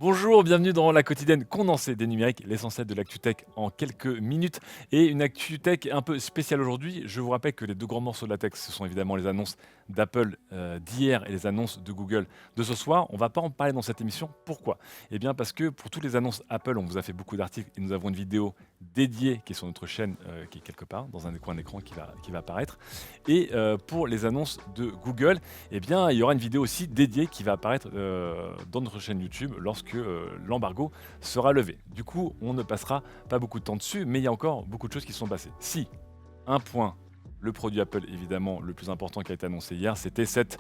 Bonjour, bienvenue dans la quotidienne condensée des numériques, l'essentiel de l'actu tech en quelques minutes. Et une actu tech un peu spéciale aujourd'hui. Je vous rappelle que les deux grands morceaux de la tech, ce sont évidemment les annonces d'Apple d'hier et les annonces de Google de ce soir. On ne va pas en parler dans cette émission. Pourquoi? Eh bien parce que pour toutes les annonces Apple, on vous a fait beaucoup d'articles et nous avons une vidéo dédiée qui est sur notre chaîne, qui est quelque part, dans un coin d'écran qui va apparaître. Et pour les annonces de Google, eh bien, il y aura une vidéo aussi dédiée qui va apparaître dans notre chaîne YouTube lorsque l'embargo sera levé. Du coup, on ne passera pas beaucoup de temps dessus, mais il y a encore beaucoup de choses qui sont passées. Si, un point, le produit Apple, évidemment, le plus important qui a été annoncé hier, c'était cette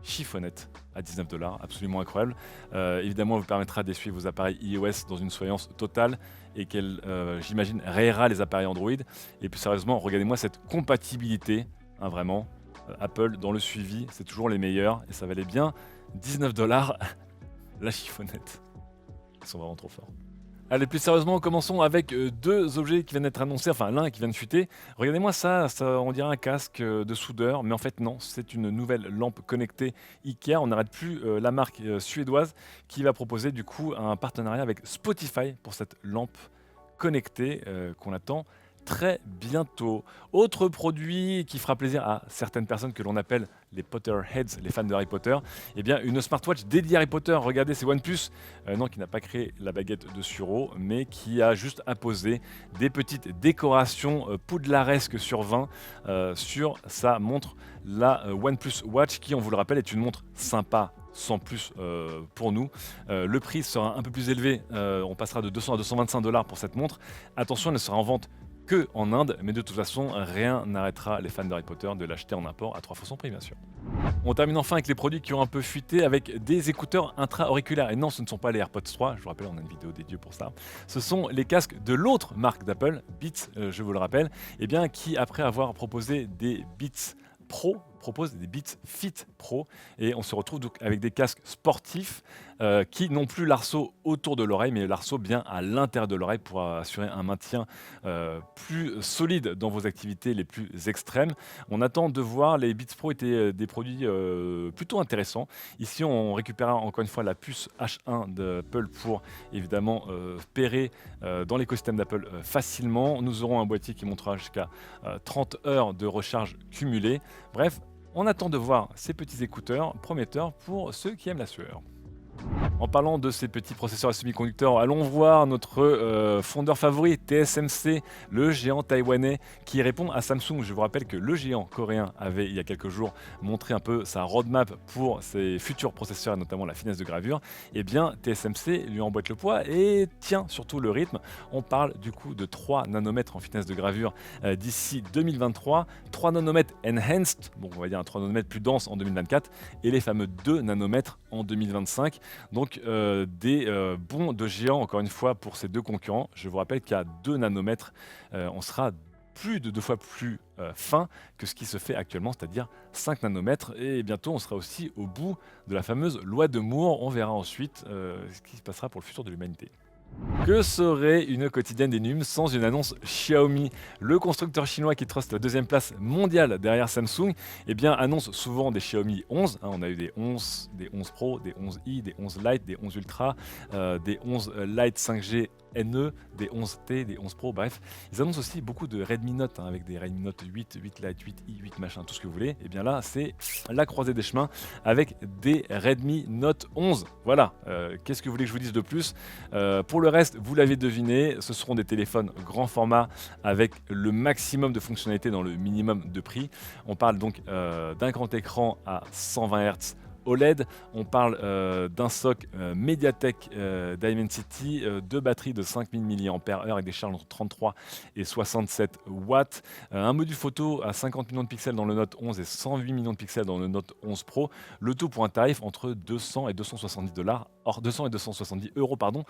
chiffonnette à 19 $, absolument incroyable. Évidemment, elle vous permettra d'essuyer vos appareils iOS dans une soyance totale et qu'elle, j'imagine, rayera les appareils Android. Et plus sérieusement, regardez-moi cette compatibilité, hein, vraiment. Apple, dans le suivi, c'est toujours les meilleurs et ça valait bien 19 $, la chiffonnette. Ils sont vraiment trop forts. Allez, plus sérieusement, commençons avec deux objets qui viennent d'être annoncés, enfin l'un qui vient de fuiter. Regardez-moi ça, on dirait un casque de soudeur, mais en fait non, c'est une nouvelle lampe connectée Ikea. On n'arrête plus la marque suédoise qui va proposer du coup un partenariat avec Spotify pour cette lampe connectée qu'on attend très bientôt. Autre produit qui fera plaisir à certaines personnes que l'on appelle les Potterheads, les fans de Harry Potter, eh bien une smartwatch dédiée à Harry Potter. Regardez, c'est OnePlus, non, qui n'a pas créé la baguette de Suro, mais qui a juste apposé des petites décorations poudlaresques sur 20 sur sa montre, la OnePlus Watch, qui, on vous le rappelle, est une montre sympa sans plus pour nous. Le prix sera un peu plus élevé, on passera de 200 à 225 $ pour cette montre. Attention, elle ne sera en vente que en Inde, mais de toute façon, rien n'arrêtera les fans d'Harry Potter de l'acheter en import à 3 fois son prix, bien sûr. On termine enfin avec les produits qui ont un peu fuité avec des écouteurs intra-auriculaires. Et non, ce ne sont pas les AirPods 3, je vous rappelle, on a une vidéo dédiée pour ça. Ce sont les casques de l'autre marque d'Apple, Beats, je vous le rappelle, et bien, qui, après avoir proposé des Beats Pro, propose des Beats Fit Pro et on se retrouve donc avec des casques sportifs qui n'ont plus l'arceau autour de l'oreille mais l'arceau bien à l'intérieur de l'oreille pour assurer un maintien plus solide dans vos activités les plus extrêmes. On attend de voir, les Beats Pro étaient des produits plutôt intéressants. Ici on récupérera encore une fois la puce H1 d'Apple pour évidemment pairer dans l'écosystème d'Apple facilement. Nous aurons un boîtier qui montera jusqu'à 30 heures de recharge cumulée. Bref, on attend de voir ces petits écouteurs prometteurs pour ceux qui aiment la sueur. En parlant de ces petits processeurs à semi-conducteurs, allons voir notre fondeur favori, TSMC, le géant taïwanais, qui répond à Samsung. Je vous rappelle que le géant coréen avait, il y a quelques jours, montré un peu sa roadmap pour ses futurs processeurs, et notamment la finesse de gravure. Eh bien, TSMC lui emboîte le poids et tient surtout le rythme. On parle du coup de 3 nanomètres en finesse de gravure d'ici 2023, 3 nanomètres enhanced, bon, on va dire un 3 nanomètres plus dense en 2024, et les fameux 2 nanomètres en 2025. Donc des bons de géant, encore une fois, pour ces deux concurrents. Je vous rappelle qu'à 2 nanomètres, on sera plus de 2 fois plus fin que ce qui se fait actuellement, c'est-à-dire 5 nanomètres. Et bientôt, on sera aussi au bout de la fameuse loi de Moore. On verra ensuite ce qui se passera pour le futur de l'humanité. Que serait une quotidienne des NUM sans une annonce Xiaomi? Le constructeur chinois qui truste la deuxième place mondiale derrière Samsung, eh bien, annonce souvent des Xiaomi 11. On a eu des 11 Pro, des 11i, des 11 Lite, des 11 Ultra, des 11 Lite 5G NE, des 11T, des 11 Pro, bref. Ils annoncent aussi beaucoup de Redmi Note, avec des Redmi Note 8, 8 Lite, 8i, 8 machin, tout ce que vous voulez. Et bien là, c'est la croisée des chemins avec des Redmi Note 11. Voilà, qu'est-ce que vous voulez que je vous dise de plus? Pour le reste, vous l'avez deviné, ce seront des téléphones grand format avec le maximum de fonctionnalités dans le minimum de prix. On parle donc d'un grand écran à 120 Hz OLED, on parle d'un SoC MediaTek Dimensity, de batteries de 5000 mAh avec des charges entre 33 et 67 watts, un module photo à 50 millions de pixels dans le Note 11 et 108 millions de pixels dans le Note 11 Pro, le tout pour un tarif entre 200 et 270 dollars, 200 et 270 euros, pardon,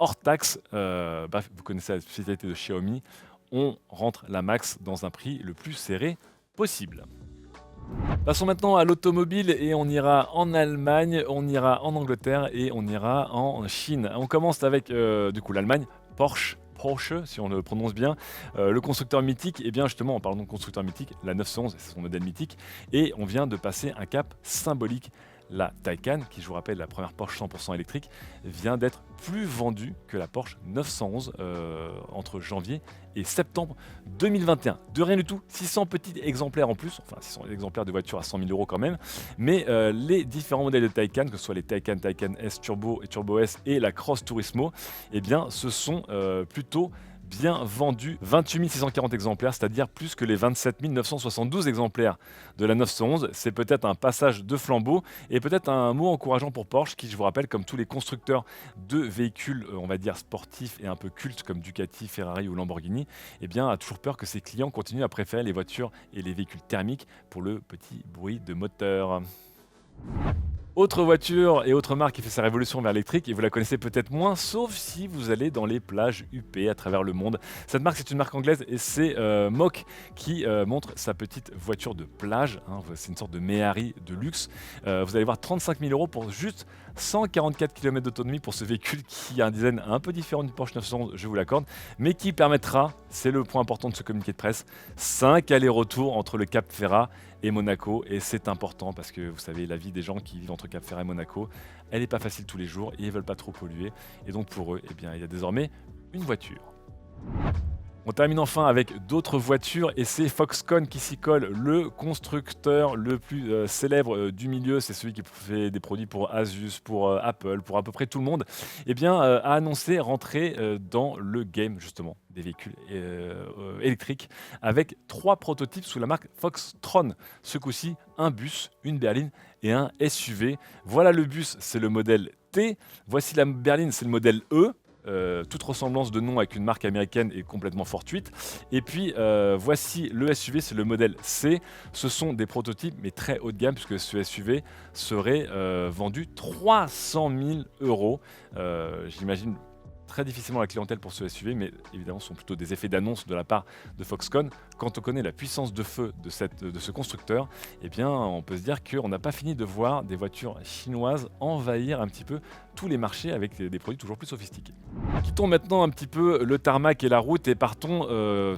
hors taxe. Bref, vous connaissez la spécialité de Xiaomi, on rentre la max dans un prix le plus serré possible. Passons maintenant à l'automobile et on ira en Allemagne, on ira en Angleterre et on ira en Chine. On commence avec du coup l'Allemagne, Porsche, si on le prononce bien, le constructeur mythique. Et bien justement, en parlant de constructeur mythique, la 911, c'est son modèle mythique, et on vient de passer un cap symbolique. la Taycan, qui je vous rappelle la première Porsche 100% électrique, vient d'être plus vendue que la Porsche 911 entre janvier et septembre 2021. De rien du tout, 600 petits exemplaires en plus, enfin 600 exemplaires de voitures à 100 000 euros quand même, mais les différents modèles de Taycan, que ce soit les Taycan S Turbo et Turbo S et la Cross Turismo, eh bien ce sont plutôt bien vendu, 28 640 exemplaires, c'est-à-dire plus que les 27 972 exemplaires de la 911. C'est peut-être un passage de flambeau et peut-être un mot encourageant pour Porsche qui, je vous rappelle, comme tous les constructeurs de véhicules, on va dire sportifs et un peu cultes comme Ducati, Ferrari ou Lamborghini, eh bien, a toujours peur que ses clients continuent à préférer les voitures et les véhicules thermiques pour le petit bruit de moteur. Autre voiture et autre marque qui fait sa révolution vers l'électrique, et vous la connaissez peut-être moins, sauf si vous allez dans les plages huppées à travers le monde. Cette marque, c'est une marque anglaise et c'est Moch qui montre sa petite voiture de plage. Hein. C'est une sorte de Méhari de luxe. Vous allez voir 35 000 euros pour juste 144 km d'autonomie pour ce véhicule qui a un design un peu différent du Porsche 911, je vous l'accorde, mais qui permettra, c'est le point important de ce communiqué de presse, 5 allers-retours entre le Cap Ferrat et Monaco, et c'est important parce que vous savez, la vie des gens qui vivent entre Cap Ferrat et Monaco, elle n'est pas facile tous les jours et ils veulent pas trop polluer, et donc pour eux, eh bien, il y a désormais une voiture. On termine enfin avec d'autres voitures et c'est Foxconn qui s'y colle, le constructeur le plus célèbre du milieu, c'est celui qui fait des produits pour Asus, pour Apple, pour à peu près tout le monde, eh bien, a annoncé rentrer dans le game justement des véhicules électriques avec 3 prototypes sous la marque Foxtron. Ce coup-ci, un bus, une berline et un SUV. Voilà le bus, c'est le modèle T. Voici la berline, c'est le modèle E. Toute ressemblance de nom avec une marque américaine est complètement fortuite. Et puis voici le SUV, c'est le modèle C. Ce sont des prototypes mais très haut de gamme puisque ce SUV serait vendu 300 000 euros. J'imagine très difficilement la clientèle pour ce SUV, mais évidemment ce sont plutôt des effets d'annonce de la part de Foxconn. Quand on connaît la puissance de feu de ce constructeur, eh bien on peut se dire qu'on n'a pas fini de voir des voitures chinoises envahir un petit peu tous les marchés avec des produits toujours plus sophistiqués. Quittons maintenant un petit peu le tarmac et la route et partons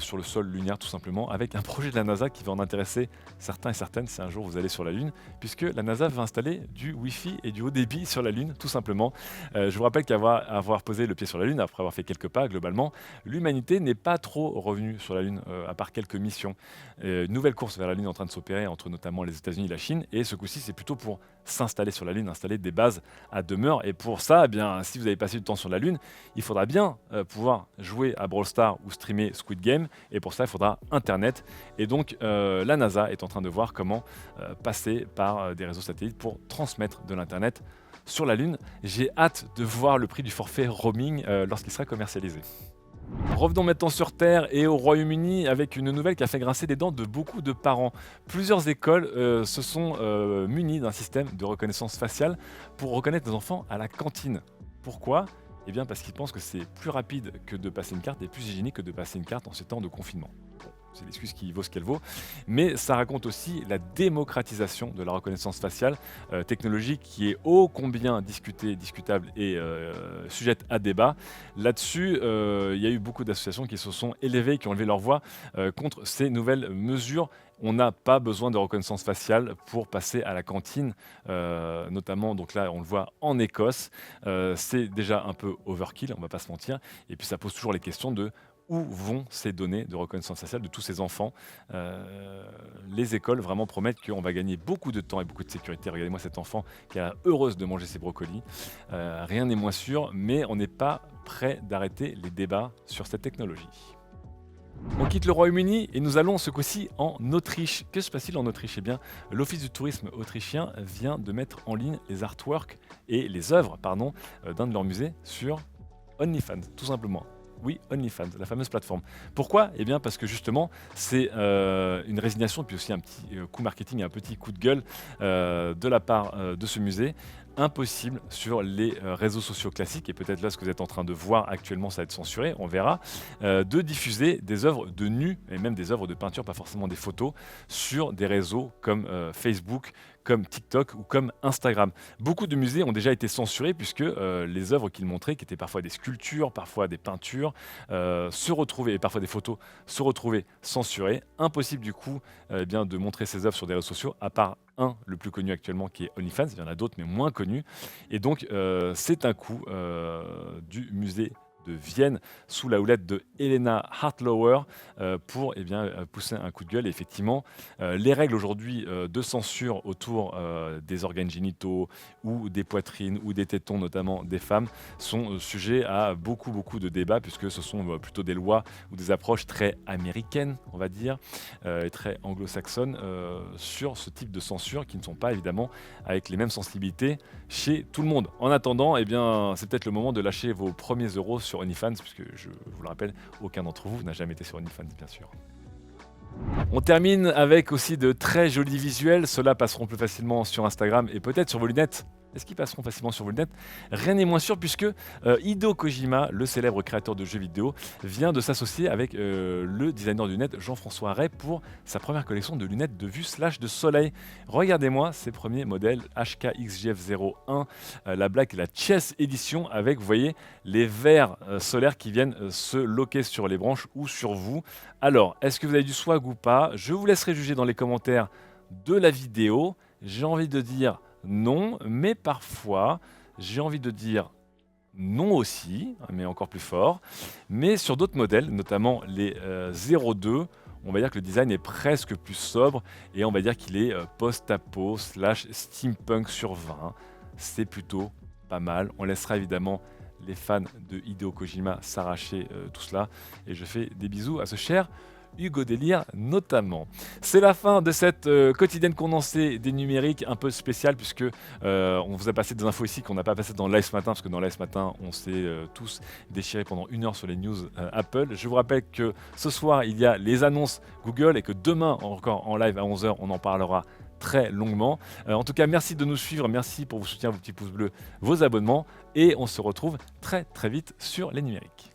sur le sol lunaire tout simplement avec un projet de la NASA qui va en intéresser certains et certaines si un jour vous allez sur la Lune, puisque la NASA va installer du Wi-Fi et du haut débit sur la Lune tout simplement. Je vous rappelle qu'avoir posé le pied sur la Lune, après avoir fait quelques pas globalement, l'humanité n'est pas trop revenue sur la Lune à part quelques missions. Une nouvelle course vers la Lune est en train de s'opérer entre notamment les États-Unis et la Chine, et ce coup-ci c'est plutôt pour s'installer sur la Lune, installer des bases à demeure. Et pour ça, eh bien, si vous avez passé du temps sur la Lune, il faudra bien pouvoir jouer à Brawl Stars ou streamer Squid Game. Et pour ça, il faudra Internet. Et donc, la NASA est en train de voir comment passer par des réseaux satellites pour transmettre de l'Internet sur la Lune. J'ai hâte de voir le prix du forfait roaming lorsqu'il sera commercialisé. Revenons maintenant sur Terre et au Royaume-Uni avec une nouvelle qui a fait grincer des dents de beaucoup de parents. Plusieurs écoles se sont munies d'un système de reconnaissance faciale pour reconnaître les enfants à la cantine. Pourquoi ? Eh bien parce qu'ils pensent que c'est plus rapide que de passer une carte et plus hygiénique que de passer une carte en ces temps de confinement. C'est l'excuse qui vaut ce qu'elle vaut, mais ça raconte aussi la démocratisation de la reconnaissance faciale, technologie qui est ô combien discutée, discutable et sujette à débat. Là-dessus, il y a eu beaucoup d'associations qui se sont élevées, qui ont levé leur voix contre ces nouvelles mesures. On n'a pas besoin de reconnaissance faciale pour passer à la cantine, notamment, donc là on le voit en Écosse. C'est déjà un peu overkill, on ne va pas se mentir, et puis ça pose toujours les questions de où vont ces données de reconnaissance faciale de tous ces enfants. Les écoles vraiment promettent qu'on va gagner beaucoup de temps et beaucoup de sécurité. Regardez-moi cette enfant qui a l'air heureuse de manger ses brocolis. Rien n'est moins sûr, mais on n'est pas prêt d'arrêter les débats sur cette technologie. On quitte le Royaume-Uni et nous allons ce coup-ci en Autriche. Que se passe-t-il en Autriche ? Eh bien, l'Office du tourisme autrichien vient de mettre en ligne les artworks et les œuvres d'un de leurs musées sur OnlyFans, tout simplement. Oui, OnlyFans, la fameuse plateforme. Pourquoi ? Eh bien parce que justement, c'est une résignation, puis aussi un petit coup marketing, un petit coup de gueule de la part de ce musée. Impossible sur les réseaux sociaux classiques, et peut-être là ce que vous êtes en train de voir actuellement, ça va être censuré, on verra, de diffuser des œuvres de nus, et même des œuvres de peinture, pas forcément des photos, sur des réseaux comme Facebook, comme TikTok ou comme Instagram. Beaucoup de musées ont déjà été censurés puisque les œuvres qu'ils montraient, qui étaient parfois des sculptures, parfois des peintures, se retrouvaient, et parfois des photos, se retrouvaient censurées. Impossible du coup eh bien, de montrer ces œuvres sur des réseaux sociaux, à part un, le plus connu actuellement, qui est OnlyFans. Il y en a d'autres, mais moins connus. Et donc, c'est un coup du musée de Vienne sous la houlette de Helena Hartlauer pour eh bien, pousser un coup de gueule. Et effectivement, les règles aujourd'hui de censure autour des organes génitaux ou des poitrines ou des tétons, notamment des femmes, sont sujets à beaucoup de débats puisque ce sont plutôt des lois ou des approches très américaines, on va dire, et très anglo-saxonnes sur ce type de censure qui ne sont pas évidemment avec les mêmes sensibilités chez tout le monde. En attendant, eh bien, c'est peut-être le moment de lâcher vos premiers euros sur OnlyFans, puisque je vous le rappelle, aucun d'entre vous n'a jamais été sur OnlyFans, bien sûr. On termine avec aussi de très jolis visuels. Ceux-là passeront plus facilement sur Instagram et peut-être sur vos lunettes. Est-ce qu'ils passeront facilement sur vos lunettes? Rien n'est moins sûr puisque Hideo Kojima, le célèbre créateur de jeux vidéo, vient de s'associer avec le designer de lunettes Jean-François Ray pour sa première collection de lunettes de vue slash de soleil. Regardez-moi ces premiers modèles HKXGF01, la Black et la Chess Edition avec, vous voyez, les verres solaires qui viennent se loquer sur les branches ou sur vous. Alors, est-ce que vous avez du swag ou pas? Je vous laisserai juger dans les commentaires de la vidéo. J'ai envie de dire non, mais parfois, j'ai envie de dire non aussi, mais encore plus fort. Mais sur d'autres modèles, notamment les 02, on va dire que le design est presque plus sobre et on va dire qu'il est post-apo slash steampunk sur 20. C'est plutôt pas mal. On laissera évidemment les fans de Hideo Kojima s'arracher tout cela. Et je fais des bisous à ce cher Hugo Délire notamment. C'est la fin de cette quotidienne condensée des numériques un peu spéciale puisque on vous a passé des infos ici qu'on n'a pas passé dans le live ce matin parce que dans le live ce matin on s'est tous déchirés pendant 1 heure sur les news Apple. Je vous rappelle que ce soir il y a les annonces Google et que demain encore en live à 11 h on en parlera très longuement. En tout cas, merci de nous suivre, merci pour vos soutiens, vos petits pouces bleus, vos abonnements et on se retrouve très vite sur les numériques.